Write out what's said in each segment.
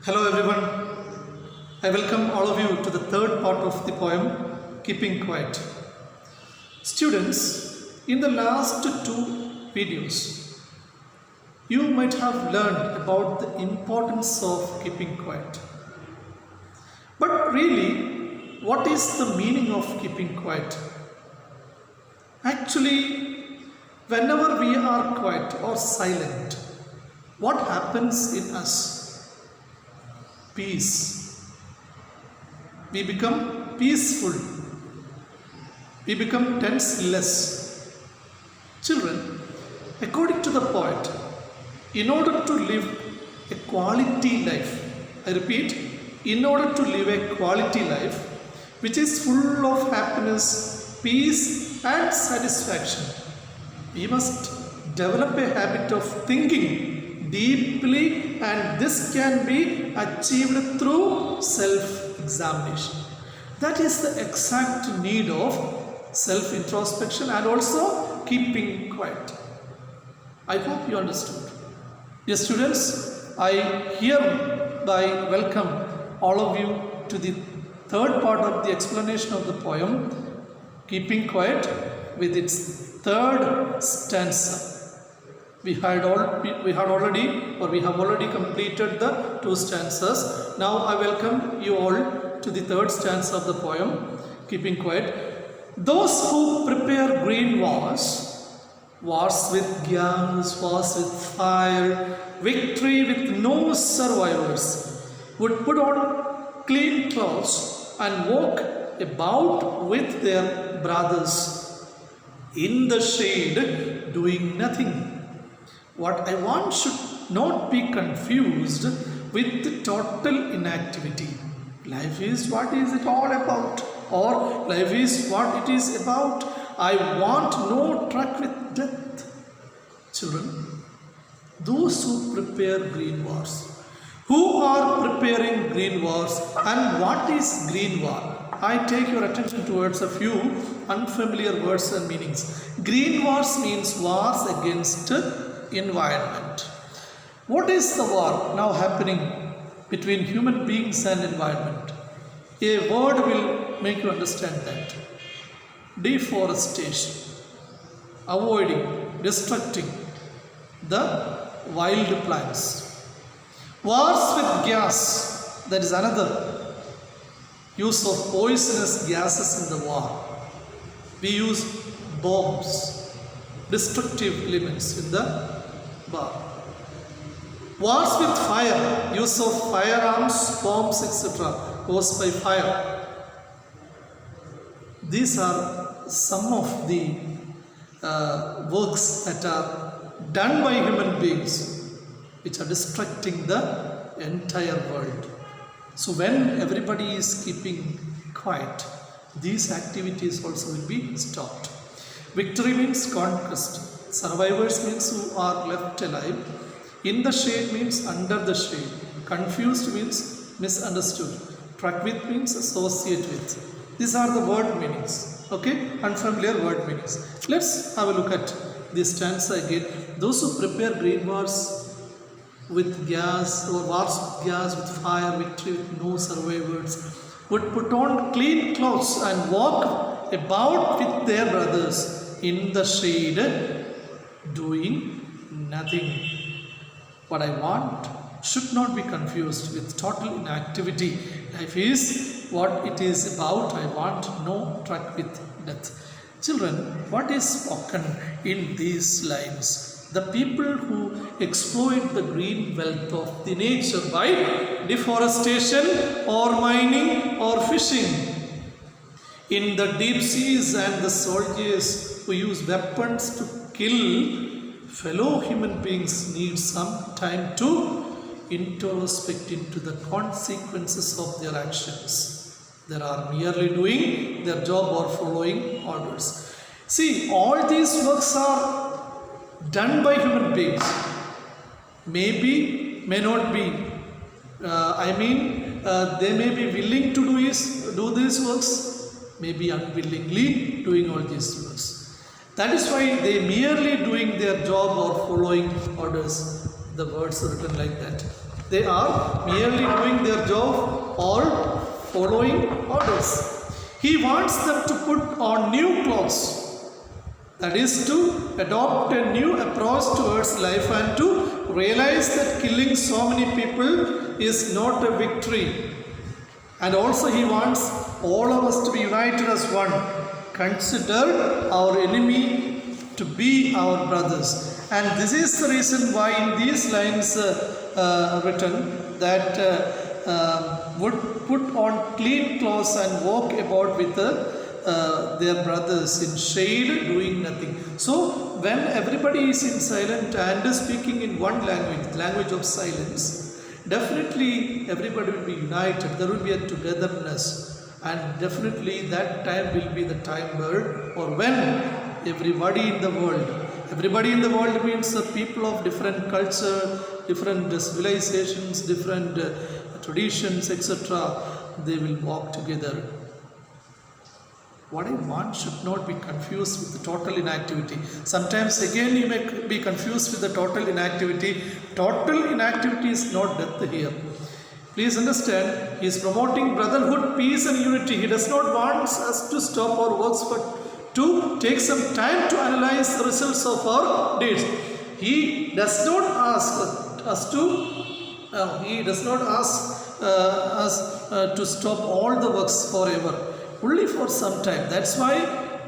Hello everyone, I welcome all of you to the third part of the poem, Keeping Quiet. Students, in the last two videos, you might have learned about the importance of keeping quiet. But really, what is the meaning of keeping quiet? Actually, whenever we are quiet or silent, what happens in us? Peace. We become peaceful. We become tenseless. Children, according to the poet, in order to live a quality life, I repeat, in order to live a quality life which is full of happiness, peace and satisfaction, we must develop a habit of thinking deeply, and this can be achieved through self-examination. That is the exact need of self-introspection and also keeping quiet. I hope you understood. Dear students, I hereby welcome all of you to the third part of the explanation of the poem, Keeping Quiet, with its third stanza. We have already completed the two stanzas. Now I welcome you all to the third stanza of the poem, Keeping Quiet. Those who prepare green wars with gas, wars with fire, victory with no survivors, would put on clean clothes and walk about with their brothers in the shade doing nothing. What I want should not be confused with total inactivity. Life is what is it all about, or life is what it is about. I want no truck with death. Children, those who prepare green wars, who are preparing green wars, and what is green war? I take your attention towards a few unfamiliar words and meanings. Green wars means wars against environment. What is the war now happening between human beings and environment? A word will make you understand that. Deforestation, avoiding, destructing the wild plants. Wars with gas, that is another use of poisonous gases in the war. We use bombs, destructive elements in the war. Wars with fire, use of firearms, bombs, etc. caused by fire. These are some of the works that are done by human beings which are destructing the entire world. So when everybody is keeping quiet, these activities also will be stopped. Victory means conquest. Survivors means who are left alive. In the shade means under the shade. Confused means misunderstood. Truck with means associate with. These are the word meanings. Okay? Unfamiliar word meanings. Let's have a look at this stanza again. Those who prepare green wars with gas, or wars with gas, with fire, victory with no survivors, would put on clean clothes and walk about with their brothers in the shade doing nothing. What I want should not be confused with total inactivity. Life is what it is about. I want no truck with death. Children, what is spoken in these lines? The people who exploit the green wealth of the nature by deforestation or mining or fishing in the deep seas, and the soldiers who use weapons to kill fellow human beings need some time to introspect into the consequences of their actions. They are merely doing their job or following orders. See, all these works are done by human beings. Maybe, may not be. They may be willing to do these works, may be unwillingly doing all these works. That is why they merely doing their job or following orders. The words are written like that. They are merely doing their job or following orders. He wants them to put on new clothes. That is to adopt a new approach towards life and to realize that killing so many people is not a victory. And also he wants all of us to be united as one. Consider our enemy to be our brothers. And this is the reason why in these lines written that would put on clean clothes and walk about with their brothers in shade doing nothing. So when everybody is in silent and speaking in one language of silence, definitely everybody will be united. There will be a togetherness, and definitely that time will be the time where or when everybody in the world means the people of different culture, different civilizations, different traditions, etc. They will walk together. What I want should not be confused with the total inactivity. Sometimes again you may be confused with the total inactivity. Total inactivity is not death here. Please understand, he is promoting brotherhood, peace and unity. He does not want us to stop our works but to take some time to analyze the results of our deeds. He does not ask us to stop all the works forever. Only for some time. That's why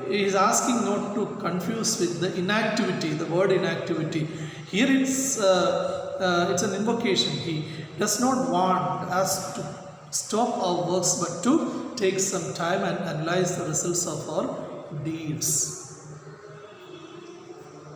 he is asking not to confuse with the inactivity, the word inactivity. Here it's an invocation. He does not want us to stop our works but to take some time and analyze the results of our deeds.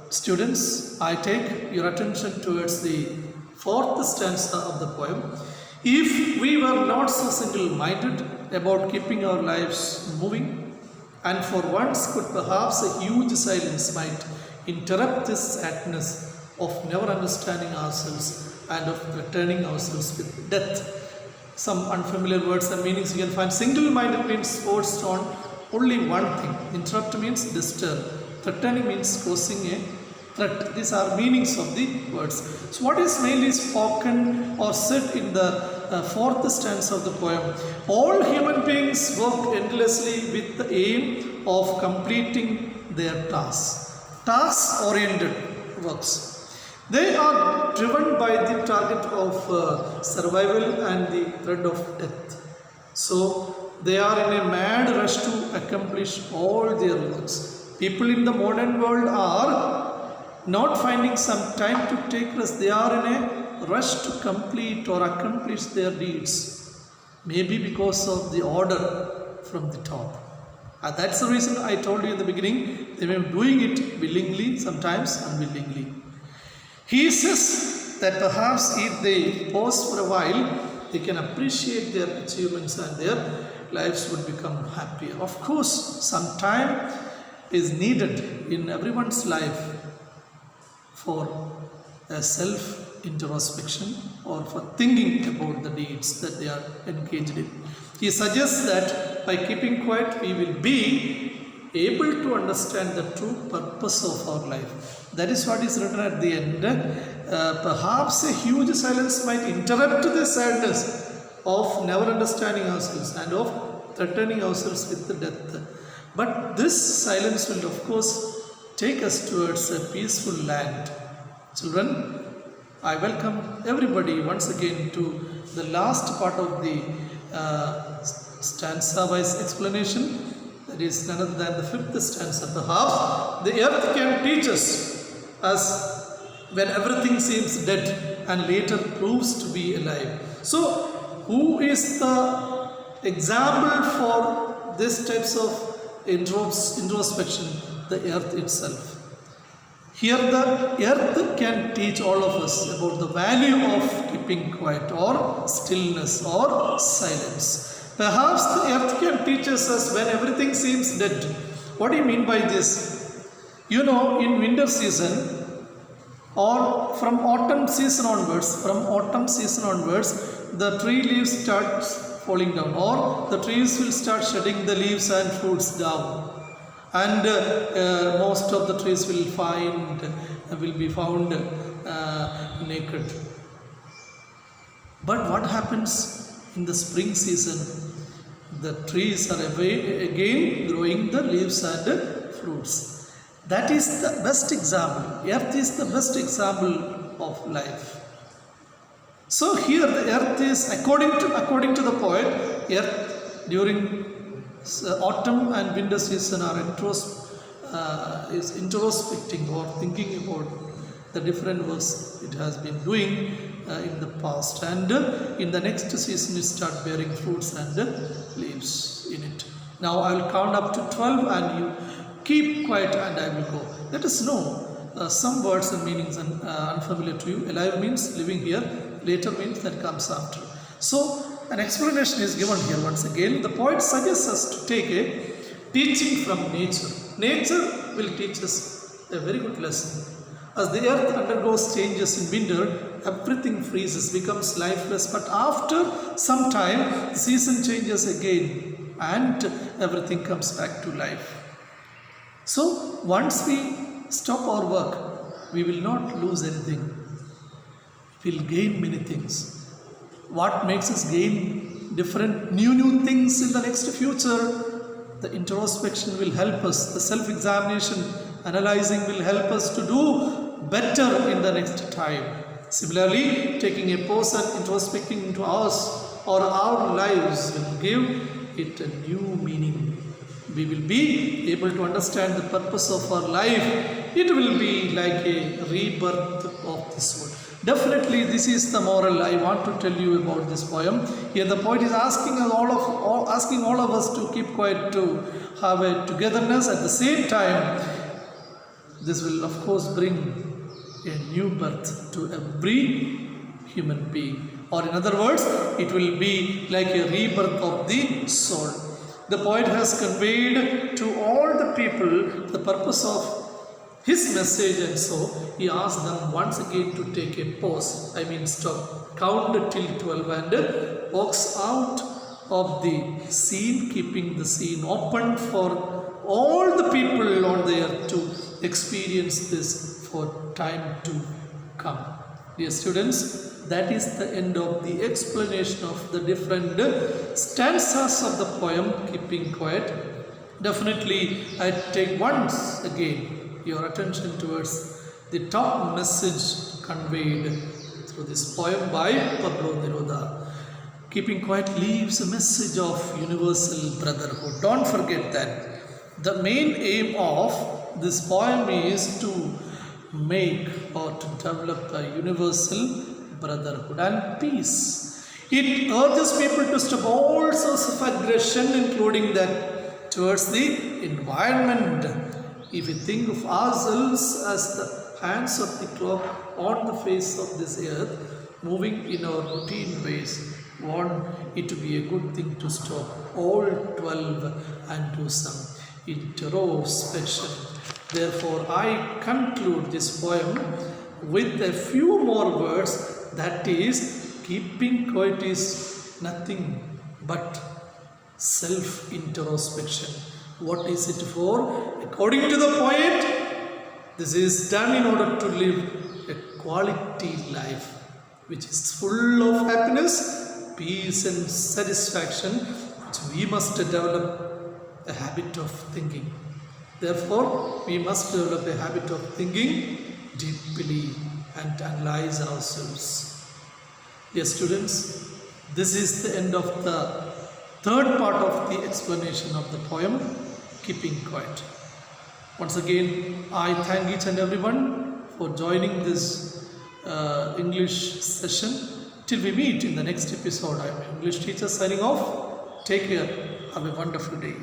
Students, I take your attention towards the fourth stanza of the poem. If we were not so single-minded about keeping our lives moving, and for once could perhaps a huge silence might interrupt this sadness of never understanding ourselves and of threatening ourselves with death. Some unfamiliar words and meanings you can find. Single-minded means focused on only one thing. Interrupt means disturb. Threatening means causing a threat. These are meanings of the words. So what is mainly spoken or said in the fourth stanza of the poem? All human beings work endlessly with the aim of completing their tasks. Task-oriented works. They are driven by the target of survival and the threat of death. So they are in a mad rush to accomplish all their works. People in the modern world are not finding some time to take rest. They are in a rush to complete or accomplish their deeds. Maybe because of the order from the top. And that's the reason I told you in the beginning, they were doing it willingly, sometimes unwillingly. He says that perhaps if they pause for a while, they can appreciate their achievements and their lives would become happier. Of course, some time is needed in everyone's life for a self-introspection or for thinking about the deeds that they are engaged in. He suggests that by keeping quiet, we will be able to understand the true purpose of our life. That is what is written at the end. Perhaps a huge silence might interrupt the sadness of never understanding ourselves and of threatening ourselves with the death. But this silence will, of course, take us towards a peaceful land. Children, I welcome everybody once again to the last part of the stanza-wise explanation. That is none other than the fifth stanza. Perhaps the earth can teach us when everything seems dead and later proves to be alive. So, who is the example for this types of introspection? The earth itself. Here the earth can teach all of us about the value of keeping quiet or stillness or silence. Perhaps the earth can teach us when everything seems dead. What do you mean by this? You know, in winter season or from autumn season onwards, the tree leaves start falling down or the trees will start shedding the leaves and fruits down. And most of the trees will be found naked. But what happens in the spring season? The trees are again growing the leaves and fruits. That is the best example. Earth is the best example of life. So here the earth is, according to the poet, earth during autumn and winter season are is introspecting or thinking about the different works it has been doing in the past, and in the next season it start bearing fruits and leaves in it. Now I will count up to 12 and you keep quiet and I will go. Let us know some words and meanings unfamiliar to you. Alive means living here, later means that comes after. So an explanation is given here once again. The poet suggests us to take a teaching from nature. Nature will teach us a very good lesson. As the earth undergoes changes in winter, everything freezes, becomes lifeless, but after some time, the season changes again and everything comes back to life. So once we stop our work, we will not lose anything. We will gain many things. What makes us gain different new things in the next future? The introspection will help us. The self-examination, analyzing will help us to do better in the next time. Similarly, taking a pause and introspecting into us or our lives will give it a new meaning. We will be able to understand the purpose of our life. It will be like a rebirth of this world. Definitely, this is the moral I want to tell you about this poem. Here the poet is asking all of us to keep quiet, to have a togetherness. At the same time, this will of course bring a new birth to every human being. Or in other words, it will be like a rebirth of the soul. The poet has conveyed to all the people the purpose of his message, and so he asked them once again to take a pause. Stop, count till 12 and walks out of the scene, keeping the scene open for all the people on the earth to experience this for time to come. Dear students, that is the end of the explanation of the different stanzas of the poem, Keeping Quiet. Definitely, I take once again your attention towards the top message conveyed through this poem by Pablo Neruda. Keeping Quiet leaves a message of universal brotherhood. Don't forget that. The main aim of this poem is to make or to develop a universal brotherhood and peace. It urges people to stop all sorts of aggression, including that towards the environment. If we think of ourselves as the hands of the clock on the face of this earth, moving in our routine ways, want it to be a good thing to stop all 12 and do some introspection. Therefore, I conclude this poem with a few more words, that is, keeping quiet is nothing but self-introspection. What is it for? According to the poet, this is done in order to live a quality life which is full of happiness, peace and satisfaction, which we must develop a habit of thinking. Therefore, we must develop a habit of thinking deeply and analyze ourselves. Dear students, this is the end of the third part of the explanation of the poem, Keeping Quiet. Once again, I thank each and everyone for joining this English session. Till we meet in the next episode, I am your English teacher signing off. Take care. Have a wonderful day.